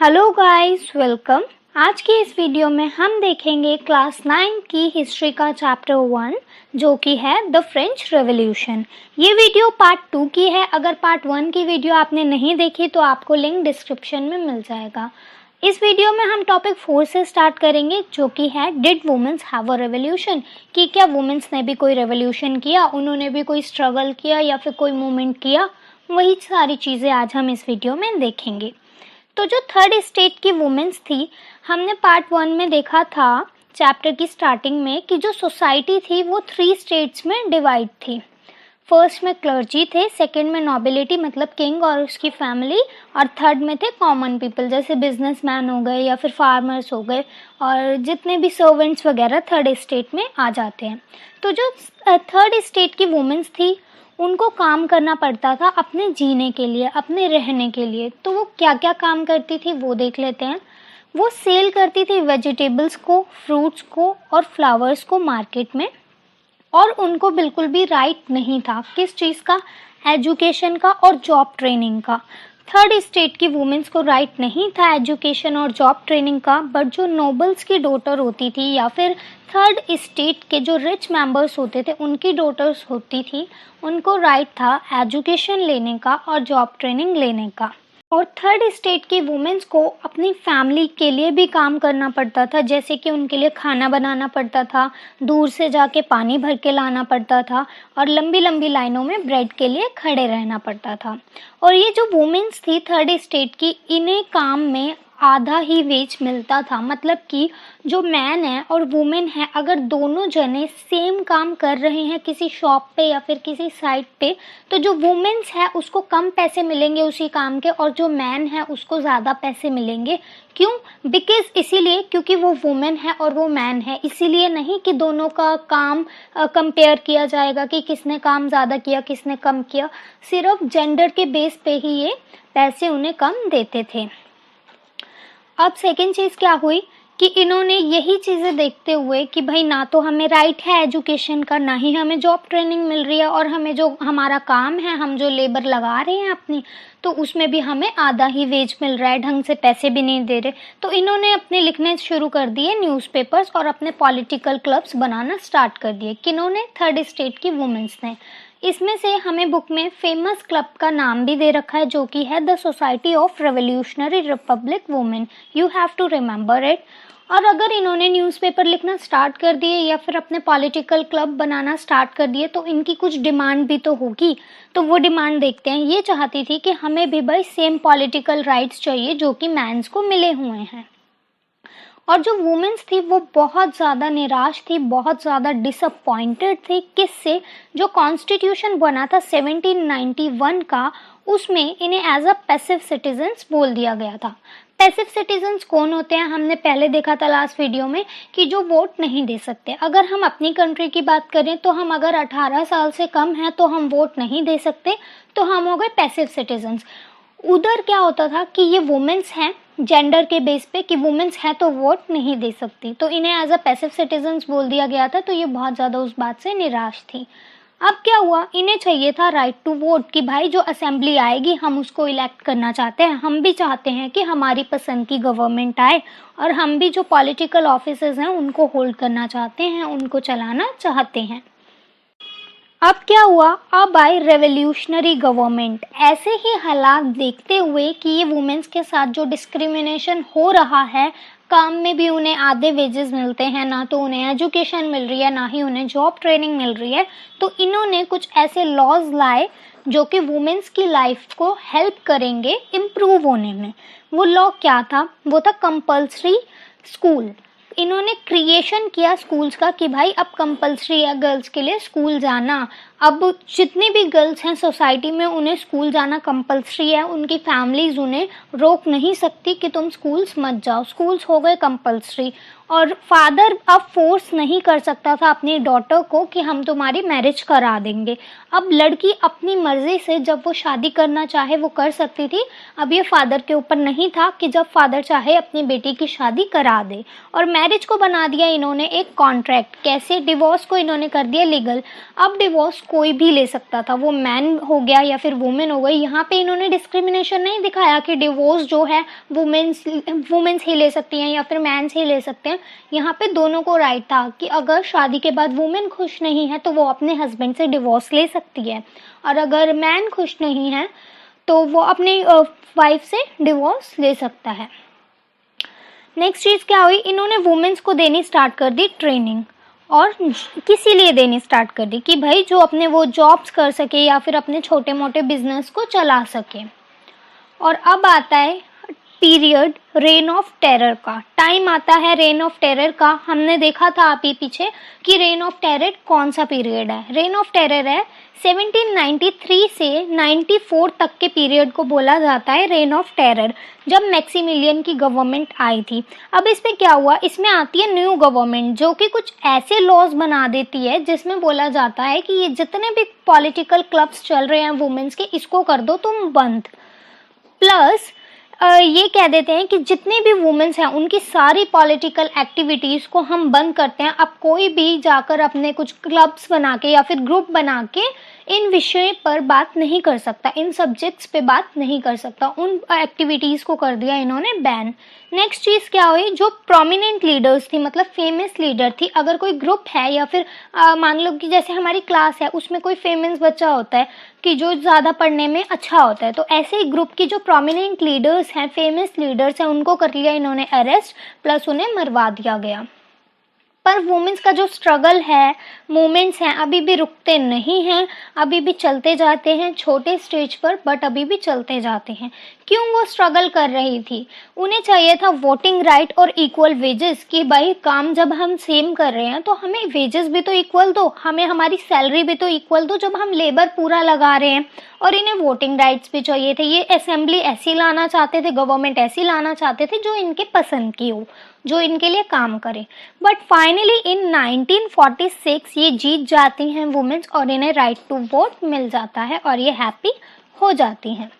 Hello guys, welcome. आज की इस वीडियो में हम देखेंगे क्लास 9 की हिस्ट्री का चैप्टर 1 जो कि है द फ्रेंच रेवोल्यूशन। ये वीडियो पार्ट 2 की है। अगर पार्ट 1 की वीडियो आपने नहीं देखी तो आपको लिंक डिस्क्रिप्शन में मिल जाएगा। इस वीडियो में हम टॉपिक 4 से स्टार्ट करेंगे जो कि है did womens have a revolution, कि क्या वुमेन्स ने भी कोई रेवोल्यूशन किया, उन्होंने भी कोई स्ट्रगल किया या फिर कोई मूवमेंट किया। वही सारी चीज़ें आज हम इस वीडियो में देखेंगे। तो जो थर्ड स्टेट की वुमेन्स थी, हमने पार्ट 1 में देखा था चैप्टर की स्टार्टिंग में कि जो सोसाइटी थी वो 3 स्टेट्स में डिवाइड थी। फर्स्ट में क्लर्जी थे, सेकंड में नोबिलिटी मतलब किंग और उसकी फैमिली, और थर्ड में थे कॉमन पीपल जैसे बिजनेसमैन हो गए या फिर फार्मर्स हो गए, और जितने भी सर्वेंट्स वगैरह थर्ड स्टेट में आ जाते हैं। तो जो थर्ड स्टेट की वुमेन्स थी उनको काम करना पड़ता था अपने जीने के लिए, अपने रहने के लिए। तो वो क्या क्या काम करती थी वो देख लेते हैं। वो सेल करती थी वेजिटेबल्स को, फ्रूट्स को और फ्लावर्स को मार्केट में, और उनको बिल्कुल भी राइट नहीं था किस चीज़ का, एजुकेशन का और जॉब ट्रेनिंग का। थर्ड स्टेट की वुमेन्स को राइट नहीं था एजुकेशन और जॉब ट्रेनिंग का, बट जो नोबल्स की डॉटर होती थी या फिर थर्ड स्टेट के जो रिच मेंबर्स होते थे उनकी डॉटर्स होती थी, उनको राइट था एजुकेशन लेने का और जॉब ट्रेनिंग लेने का। और थर्ड स्टेट की वुमेन्स को अपनी फैमिली के लिए भी काम करना पड़ता था, जैसे कि उनके लिए खाना बनाना पड़ता था, दूर से जाके पानी भर के लाना पड़ता था, और लंबी लंबी लाइनों में ब्रेड के लिए खड़े रहना पड़ता था। और ये जो वुमेन्स थी थर्ड स्टेट की, इन्हें काम में आधा ही वेज मिलता था। मतलब कि जो मैन है और वुमेन है, अगर दोनों जने सेम काम कर रहे हैं किसी शॉप पे या फिर किसी साइट पे, तो जो वुमेन्स है उसको कम पैसे मिलेंगे उसी काम के, और जो मैन है उसको ज़्यादा पैसे मिलेंगे। क्यों? बिकॉज इसीलिए क्योंकि वो वुमेन है और वो मैन है, इसीलिए नहीं कि दोनों का काम कंपेयर किया जाएगा कि किसने काम ज़्यादा किया किसने कम किया। सिर्फ जेंडर के बेस पे ही ये पैसे उन्हें कम देते थे। अब सेकेंड चीज़ क्या हुई कि इन्होंने यही चीज़ें देखते हुए कि भाई ना तो हमें राइट है एजुकेशन का, ना ही हमें जॉब ट्रेनिंग मिल रही है, और हमें जो हमारा काम है, हम जो लेबर लगा रहे हैं अपनी, तो उसमें भी हमें आधा ही वेज मिल रहा है, ढंग से पैसे भी नहीं दे रहे। तो इन्होंने अपने लिखने शुरू कर दिए न्यूज़पेपर्स और अपने पॉलिटिकल क्लब्स बनाना स्टार्ट कर दिए। किन्होंने? थर्ड स्टेट की वुमेन्स ने। इसमें से हमें बुक में फेमस क्लब का नाम भी दे रखा है जो कि है the society of revolutionary republic women. You have to remember it. और अगर इन्होंने न्यूज़पेपर लिखना स्टार्ट कर दिए या फिर अपने पॉलिटिकल क्लब बनाना स्टार्ट कर दिए तो इनकी कुछ डिमांड भी तो होगी। तो वो डिमांड देखते हैं। ये चाहती थी कि हमें भी भाई सेम पॉलिटिकल राइट्स चाहिए जो कि मैंस को मिले हुए हैं। और जो वुमेन्स थी वो बहुत ज़्यादा निराश थी, बहुत ज़्यादा डिसअपॉइंटेड थी। किससे? जो कॉन्स्टिट्यूशन बना था 1791 का, उसमें इन्हें एज अ पैसिव सिटीजन्स बोल दिया गया था। पैसिव सिटीजन्स कौन होते हैं? हमने पहले देखा था लास्ट वीडियो में कि जो वोट नहीं दे सकते। अगर हम अपनी कंट्री की बात करें तो हम अगर 18 साल से कम हैं तो हम वोट नहीं दे सकते, तो हम हो गए पैसिव सिटीजन्स। उधर क्या होता था कि ये वुमेन्स हैं, जेंडर के बेस पे कि वुमेन्स हैं तो वोट नहीं दे सकती, तो इन्हें एज अ पैसिव सिटीजन्स बोल दिया गया था। तो ये बहुत ज़्यादा उस बात से निराश थी। अब क्या हुआ? इन्हें चाहिए था राइट टू वोट, कि भाई जो असेंबली आएगी हम उसको इलेक्ट करना चाहते हैं, हम भी चाहते हैं कि हमारी पसंद की गवर्नमेंट आए, और हम भी जो पॉलिटिकल ऑफिसेज हैं उनको होल्ड करना चाहते हैं, उनको चलाना चाहते हैं। अब क्या हुआ? अब आई रेवोल्यूशनरी गवर्नमेंट। ऐसे ही हालात देखते हुए कि ये वुमेन्स के साथ जो डिस्क्रिमिनेशन हो रहा है, काम में भी उन्हें आधे वेजेस मिलते हैं, ना तो उन्हें एजुकेशन मिल रही है ना ही उन्हें जॉब ट्रेनिंग मिल रही है, तो इन्होंने कुछ ऐसे लॉज लाए जो कि वुमेन्स की लाइफ को हेल्प करेंगे इम्प्रूव होने में। वो लॉ क्या था? वो था कंपल्सरी स्कूल। इन्होंने क्रिएशन किया स्कूल्स का कि भाई अब कंपल्सरी है गर्ल्स के लिए स्कूल जाना। अब जितनी भी गर्ल्स हैं सोसाइटी में उन्हें स्कूल जाना कंपल्सरी है। उनकी फैमिलीज उन्हें रोक नहीं सकती कि तुम स्कूल्स मत जाओ। स्कूल्स हो गए कंपल्सरी। और फादर अब फोर्स नहीं कर सकता था अपनी डॉटर को कि हम तुम्हारी मैरिज करा देंगे। अब लड़की अपनी मर्जी से जब वो शादी करना चाहे वो कर सकती थी। अब ये फादर के ऊपर नहीं था कि जब फादर चाहे अपनी बेटी की शादी करा दे। और मैरिज को बना दिया इन्होंने एक कॉन्ट्रैक्ट। कैसे? डिवोर्स को इन्होंने कर दिया लीगल। अब डिवोर्स कोई भी ले सकता था, वो मैन हो गया या फिर वुमेन हो गई। यहाँ पे इन्होंने डिस्क्रिमिनेशन नहीं दिखाया कि डिवोर्स जो है वुमेन्स ही ले सकती हैं या फिर मैंस ही ले सकते हैं। यहाँ पे दोनों को राइट था कि अगर शादी के बाद वुमेन खुश नहीं है तो वो अपने हस्बैंड से डिवोर्स ले सकती है, और अगर मैन खुश नहीं है तो वो अपनी वाइफ से डिवोर्स ले सकता है। नेक्स्ट चीज़ क्या हुई, इन्होंने वुमेन्स को देनी स्टार्ट कर दी ट्रेनिंग, और किसी लिए देनी स्टार्ट कर दी कि भाई जो अपने वो जॉब्स कर सके या फिर अपने छोटे मोटे बिजनेस को चला सके। और अब आता है पीरियड रेन ऑफ टेरर का, टाइम आता है रेन ऑफ टेरर का। हमने देखा था अभी पीछे कि रेन ऑफ टेरर कौन सा पीरियड है। रेन ऑफ टेरर है 1793 से 94 तक के पीरियड को बोला जाता है रेन ऑफ टेरर, जब मैक्सिमिलियन की गवर्नमेंट आई थी। अब इसमें क्या हुआ, इसमें आती है न्यू गवर्नमेंट जो कि कुछ ऐसे लॉज बना देती है जिसमें बोला जाता है कि ये जितने भी पॉलिटिकल क्लब्स चल रहे हैं वुमेन्स के, इसको कर दो तुम बंद। प्लस ये कह देते हैं कि जितने भी वुमेन्स हैं उनकी सारी पॉलिटिकल एक्टिविटीज़ को हम बंद करते हैं। अब कोई भी जाकर अपने कुछ क्लब्स बना के या फिर ग्रुप बना के इन विषय पर बात नहीं कर सकता, इन सब्जेक्ट्स पे बात नहीं कर सकता, उन एक्टिविटीज़ को कर दिया इन्होंने बैन। नेक्स्ट चीज़ क्या हुई, जो प्रोमिनेंट लीडर्स थी, मतलब फेमस लीडर थी, अगर कोई ग्रुप है या फिर मान लो कि जैसे हमारी क्लास है उसमें कोई फेमस बच्चा होता है कि जो ज़्यादा पढ़ने में अच्छा होता है, तो ऐसे ही ग्रुप की जो प्रोमिनेंट लीडर्स हैं, फेमस लीडर्स हैं, उनको कर लिया इन्होंने अरेस्ट, प्लस उन्हें मरवा दिया गया। पर वुमेन्स का जो स्ट्रगल है, मूवमेंट्स हैं, अभी भी रुकते नहीं हैं, अभी भी चलते जाते हैं छोटे स्टेज पर, बट अभी भी चलते जाते हैं। क्यों वो स्ट्रगल कर रही थी, उन्हें चाहिए था वोटिंग राइट और इक्वल वेजेस, कि भाई काम जब हम सेम कर रहे हैं तो हमें वेजेस भी तो इक्वल दो, हमें हमारी सैलरी भी तो इक्वल दो जब हम लेबर पूरा लगा रहे हैं। और इन्हें वोटिंग राइट्स भी चाहिए थे। ये असेंबली ऐसी लाना चाहते थे, गवर्नमेंट ऐसी लाना चाहते थे जो इनके पसंद की हो, जो इनके लिए काम करे। बट फाइनली इन 1946 ये जीत जाती हैं वुमेन्स और इन्हें राइट टू वोट मिल जाता है और ये हैप्पी हो जाती हैं।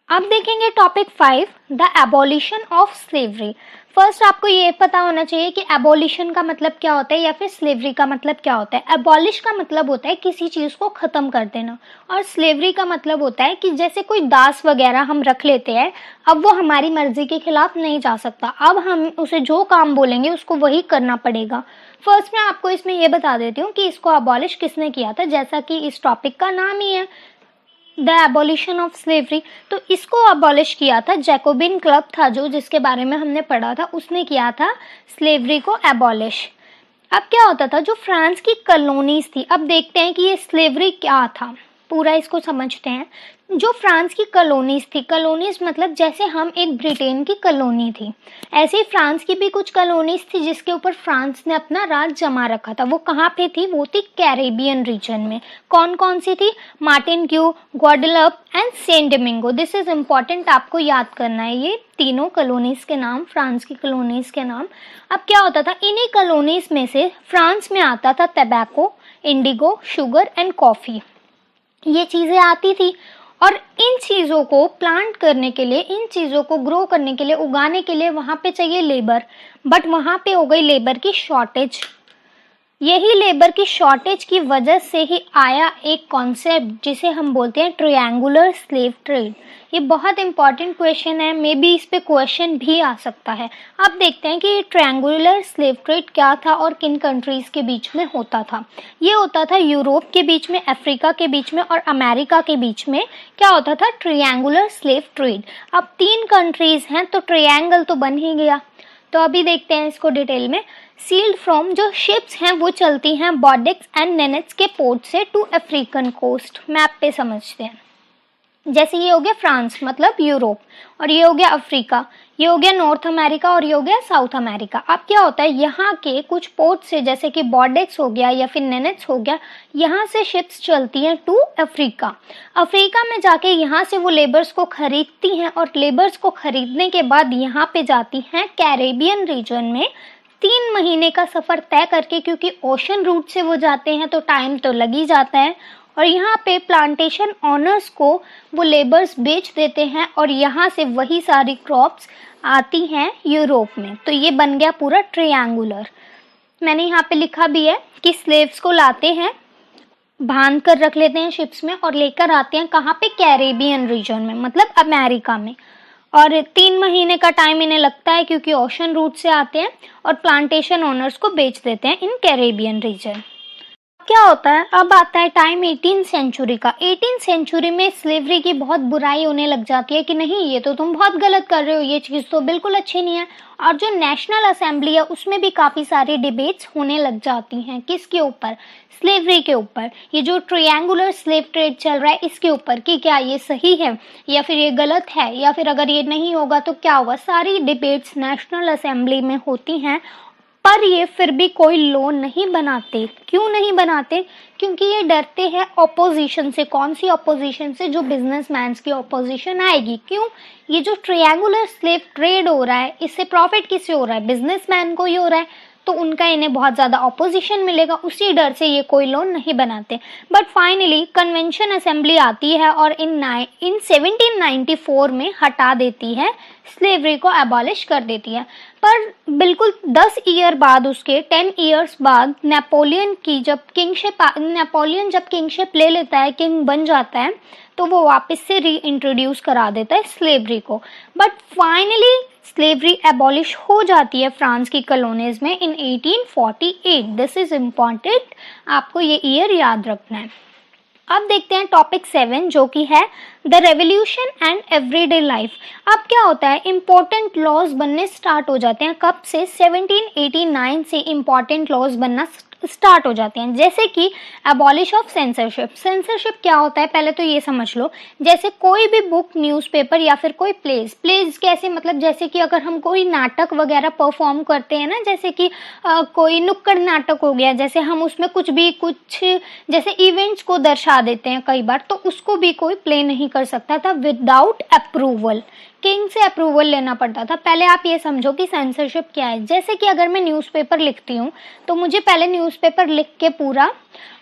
अब देखेंगे topic 5, the abolition of slavery. First आपको ये पता होना चाहिए कि एबॉलिशन का मतलब क्या होता है या फिर स्लेवरी का मतलब क्या होता है। एबॉलिश का मतलब होता है किसी चीज़ को ख़त्म कर देना, और स्लेवरी का मतलब होता है कि जैसे कोई दास वगैरह हम रख लेते हैं, अब वो हमारी मर्जी के खिलाफ नहीं जा सकता, अब हम उसे जो काम बोलेंगे उसको वही करना पड़ेगा। फर्स्ट मैं आपको इसमें ये बता देती हूँ कि इसको अबॉलिश किसने किया था, जैसा कि इस टॉपिक का नाम ही है द एबॉलिशन ऑफ स्लेवरी। तो इसको अबॉलिश किया था जैकोबिन क्लब था जो, जिसके बारे में हमने पढ़ा था, उसने किया था स्लेवरी को एबॉलिश। अब क्या होता था, जो फ्रांस की कॉलोनीज थी, अब देखते हैं कि ये स्लेवरी क्या था, पूरा इसको समझते हैं। जो फ्रांस की कॉलोनीज थी, कॉलोनीज मतलब जैसे हम एक ब्रिटेन की कॉलोनी थी, ऐसे ही फ्रांस की भी कुछ कॉलोनीज थी जिसके ऊपर फ्रांस ने अपना राज जमा रखा था। वो कहाँ पे थी, वो थी कैरेबियन रीजन में। कौन कौन सी थी, Martinique, Guadeloupe and Saint Domingo. This is important, आपको याद करना है ये तीनों कॉलोनीज के नाम, फ्रांस की कॉलोनीज के नाम। अब क्या होता था, इन्हीं कॉलोनीज में से फ्रांस में आता था tobacco, Indigo, sugar and coffee, ये चीज़ें आती थी। और इन चीज़ों को प्लांट करने के लिए, इन चीज़ों को ग्रो करने के लिए, उगाने के लिए वहाँ पे चाहिए लेबर, बट वहाँ पे हो गई लेबर की शॉर्टेज। यही लेबर की शॉर्टेज की वजह से ही आया एक कॉन्सेप्ट जिसे हम बोलते हैं ट्रायंगुलर स्लेव ट्रेड। ये बहुत इंपॉर्टेंट क्वेश्चन है, मे बी इस पे क्वेश्चन भी आ सकता है। अब देखते हैं कि ट्रायंगुलर स्लेव ट्रेड क्या था और किन कंट्रीज़ के बीच में होता था। ये होता था यूरोप के बीच में, अफ्रीका के बीच में और अमेरिका के बीच में। क्या होता था, ट्रायंगुलर स्लेव ट्रेड। अब 3 कंट्रीज़ हैं तो ट्रायंगल तो बन ही गया। तो अभी देखते हैं इसको डिटेल में। सील्ड फ्रॉम, जो शिप्स हैं वो चलती हैं बॉर्डेक्स एंड नेनेट्स के पोर्ट से टू अफ्रीकन कोस्ट। मैप पे समझते हैं, जैसे ये हो गया फ्रांस मतलब यूरोप, और ये हो गया अफ्रीका, ये हो गया नॉर्थ अमेरिका और ये हो गया साउथ अमेरिका। अब क्या होता है, यहाँ के कुछ पोर्ट से जैसे कि बॉर्डेक्स हो गया या फिर नेनेट्स हो गया, यहाँ से शिप्स चलती हैं टू अफ्रीका। अफ्रीका में जाके यहाँ से वो लेबर्स को खरीदती हैं और लेबर्स को खरीदने के बाद यहाँ पे जाती हैं कैरेबियन रीजन में 3 महीने का सफ़र तय करके, क्योंकि ओशन रूट से वो जाते हैं तो टाइम तो लग ही जाता है। और यहाँ पे प्लांटेशन ऑनर्स को वो लेबर्स बेच देते हैं और यहाँ से वही सारी क्रॉप्स आती हैं यूरोप में। तो ये बन गया पूरा ट्रायंगुलर। मैंने यहाँ पे लिखा भी है कि स्लेव्स को लाते हैं बांध कर रख लेते हैं शिप्स में और लेकर आते हैं कहाँ पे, कैरेबियन रीजन में, मतलब अमेरिका में। और 3 महीने का टाइम इन्हें लगता है क्योंकि ओशन रूट से आते हैं, और प्लांटेशन ओनर्स को बेच देते हैं इन कैरेबियन रीजन। क्या होता है, अब आता है टाइम 18 सेंचुरी का। 18 सेंचुरी में स्लेवरी की बहुत बुराई होने लग जाती है कि नहीं ये तो तुम बहुत गलत कर रहे हो, ये चीज़ तो बिल्कुल अच्छी नहीं है। और जो नेशनल असेंबली है उसमें भी काफ़ी सारी डिबेट्स होने लग जाती हैं। किसके ऊपर, स्लेवरी के ऊपर, ये जो ट्रायंगुलर स्लेव ट्रेड चल रहा है इसके ऊपर, कि क्या ये सही है या फिर ये गलत है, या फिर अगर ये नहीं होगा तो क्या होगा। सारी डिबेट्स नेशनल असेंबली में होती हैं, पर ये फिर भी कोई लॉ नहीं बनाते। क्यों नहीं बनाते, क्योंकि ये डरते हैं ऑपोजिशन से। कौन सी ऑपोजिशन से, जो बिजनेसमैन्स की ऑपोजिशन आएगी। क्यों, ये जो ट्रायंगुलर स्लेव ट्रेड हो रहा है इससे प्रॉफिट किससे हो रहा है, बिजनेसमैन को ही हो रहा है, तो उनका इन्हें बहुत ज़्यादा ऑपोजिशन मिलेगा, उसी डर से ये कोई लॉ नहीं बनाते। बट फाइनली कन्वेंशन असेंबली आती है और इन 1794 में हटा देती है, स्लेवरी को एबॉलिश कर देती है। पर बिल्कुल 10 ईयर बाद, उसके 10 ईयर्स बाद नेपोलियन जब किंगशिप ले लेता है, किंग बन जाता है, तो वो वापस से री इंट्रोड्यूस करा देता है स्लेवरी को। बट फाइनली स्लेवरी एबॉलिश हो जाती है फ्रांस की कॉलोनीज में इन 1848। दिस इज इम्पॉर्टेंट, आपको ये ईयर याद रखना है। अब देखते हैं टॉपिक 7 जो कि है the revolution and everyday life. अब क्या होता है, इम्पोर्टेंट लॉज बनने स्टार्ट हो जाते हैं। कब से, 1789 से इम्पोर्टेंट लॉज बनना स्टार्ट हो जाते हैं। जैसे कि एबॉलिश ऑफ सेंसरशिप। सेंसरशिप क्या होता है पहले तो ये समझ लो। जैसे कोई भी बुक, न्यूज़पेपर या फिर कोई प्लेज कैसे, मतलब जैसे कि अगर हम कोई नाटक वगैरह परफॉर्म करते हैं ना, जैसे कि कोई नुक्कड़ नाटक हो गया, जैसे हम उसमें कुछ जैसे इवेंट्स को दर्शा देते हैं कई बार, तो उसको भी कोई प्ले नहीं कर सकता था विदाउट अप्रूवल। किंग से अप्रूवल लेना पड़ता था। पहले आप ये समझो कि सेंसरशिप क्या है। जैसे कि अगर मैं न्यूज़पेपर लिखती हूँ तो मुझे पहले न्यूज़पेपर लिख के पूरा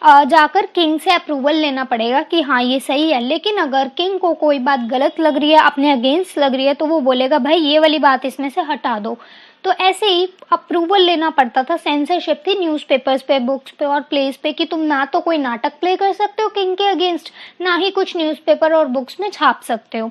जाकर किंग से अप्रूवल लेना पड़ेगा कि हाँ ये सही है। लेकिन अगर किंग को कोई बात गलत लग रही है, अपने अगेंस्ट लग रही है, तो वो बोलेगा भाई ये वाली बात इसमें से हटा दो। तो ऐसे ही अप्रूवल लेना पड़ता था। सेंसरशिप थी न्यूज़पेपर्स पे, बुक्स पे और प्लेस पे कि तुम ना तो कोई नाटक प्ले कर सकते हो किंग के अगेंस्ट, ना ही कुछ न्यूज़पेपर और बुक्स में छाप सकते हो।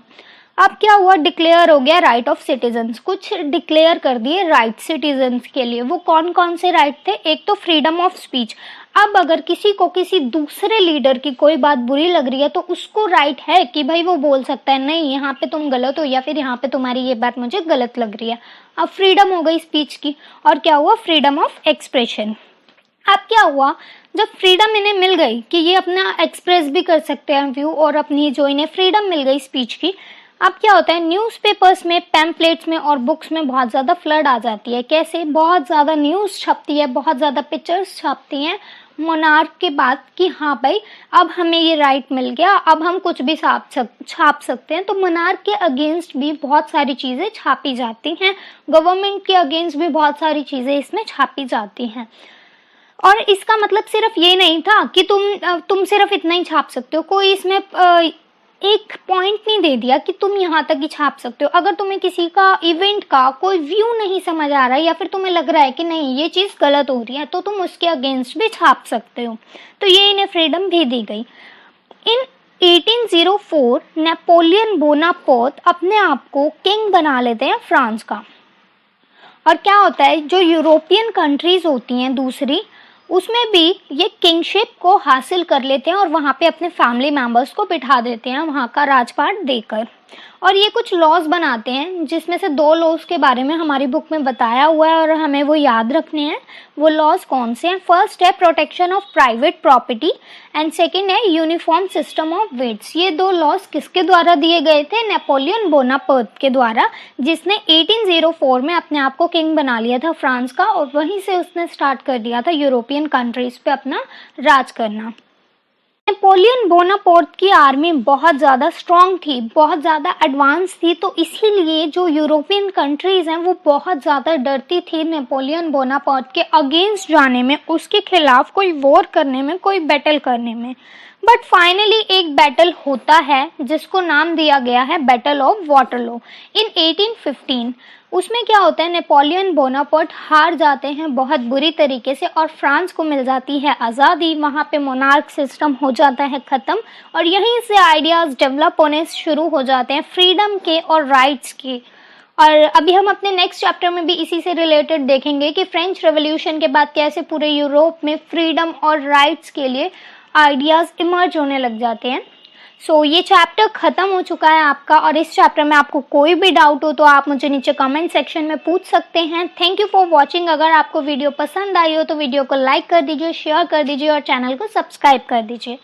अब क्या हुआ, डिक्लेयर हो गया राइट ऑफ सिटीजन्स। कुछ डिक्लेयर कर दिए राइट सिटीजन्स के लिए। वो कौन कौन से राइट थे, एक तो फ्रीडम ऑफ स्पीच। अब अगर किसी को किसी दूसरे लीडर की कोई बात बुरी लग रही है तो उसको राइट है कि भाई वो बोल सकता है नहीं यहाँ पे तुम गलत हो, या फिर यहाँ पे तुम्हारी ये बात मुझे गलत लग रही है। अब फ्रीडम हो गई स्पीच की। और क्या हुआ, फ्रीडम ऑफ एक्सप्रेशन। अब क्या हुआ, जब फ्रीडम इन्हें मिल गई कि ये अपना एक्सप्रेस भी कर सकते हैं व्यू, और अपनी जो इन्हें फ्रीडम मिल गई स्पीच की, अब क्या होता है, न्यूज़पेपर्स में, पैम्पलेट्स में और बुक्स में बहुत ज़्यादा फ्लड आ जाती है। कैसे, बहुत ज़्यादा न्यूज़ छपती है, बहुत ज़्यादा पिक्चर्स छपती हैं मोनार्क के बाद कि हाँ भाई अब हमें ये राइट मिल गया, अब हम कुछ भी छाप सकते हैं। तो मोनार्क के अगेंस्ट भी बहुत सारी चीज़ें छापी जाती हैं, गवर्नमेंट के अगेंस्ट भी बहुत सारी चीज़ें इसमें छापी जाती हैं। और इसका मतलब सिर्फ ये नहीं था कि तुम सिर्फ इतना ही छाप सकते हो। कोई इसमें एक पॉइंट नहीं दे दिया कि तुम यहाँ तक ही छाप सकते हो। अगर तुम्हें किसी का इवेंट का कोई व्यू नहीं समझ आ रहा है, या फिर तुम्हें लग रहा है कि नहीं ये चीज़ गलत हो रही है, तो तुम उसके अगेंस्ट भी छाप सकते हो। तो ये इन्हें फ्रीडम भी दी गई। इन 1804 नेपोलियन बोनापार्ट अपने आप को किंग बना लेते हैं फ्रांस का। और क्या होता है, जो यूरोपियन कंट्रीज होती हैं दूसरी, उसमें भी ये किंगशिप को हासिल कर लेते हैं और वहाँ पे अपने फैमिली मेंबर्स को बिठा देते हैं वहाँ का राजपाट देकर। और ये कुछ लॉज बनाते हैं, जिसमें से 2 लॉज के बारे में हमारी बुक में बताया हुआ है और हमें वो याद रखने हैं। वो लॉज कौन से हैं, फर्स्ट है protection of private property and second है यूनिफॉर्म सिस्टम ऑफ वेट्स। ये 2 लॉज किसके द्वारा दिए गए थे, नेपोलियन बोनापार्ट के द्वारा, जिसने 1804 में अपने आप को किंग बना लिया था फ्रांस का, और वहीं से उसने स्टार्ट कर दिया था यूरोपियन कंट्रीज पे अपना राज करना। नेपोलियन बोनापार्ट की आर्मी बहुत ज़्यादा स्ट्रॉन्ग थी, बहुत ज़्यादा एडवांस थी, तो इसीलिए जो यूरोपियन कंट्रीज़ हैं वो बहुत ज़्यादा डरती थी नेपोलियन बोनापार्ट के अगेंस्ट जाने में, उसके खिलाफ कोई वॉर करने में, कोई बैटल करने में। बट फाइनली एक बैटल होता है जिसको नाम दिया गया है बैटल ऑफ वाटरलू इन 1815। उसमें क्या होता है, नेपोलियन बोनापार्ट हार जाते हैं बहुत बुरी तरीके से और फ्रांस को मिल जाती है आज़ादी। वहाँ पे मोनार्क सिस्टम हो जाता है ख़त्म और यहीं से आइडियाज़ डेवलप होने शुरू हो जाते हैं फ्रीडम के और राइट्स के। और अभी हम अपने नेक्स्ट चैप्टर में भी इसी से रिलेटेड देखेंगे कि फ्रेंच रेवोल्यूशन के बाद कैसे पूरे यूरोप में फ्रीडम और राइट्स के लिए आइडियाज़ इमर्ज होने लग जाते हैं। सो ये चैप्टर ख़त्म हो चुका है आपका, और इस चैप्टर में आपको कोई भी डाउट हो तो आप मुझे नीचे कमेंट सेक्शन में पूछ सकते हैं। Thank you for watching. अगर आपको वीडियो पसंद आई हो तो वीडियो को लाइक कर दीजिए, शेयर कर दीजिए और चैनल को सब्सक्राइब कर दीजिए।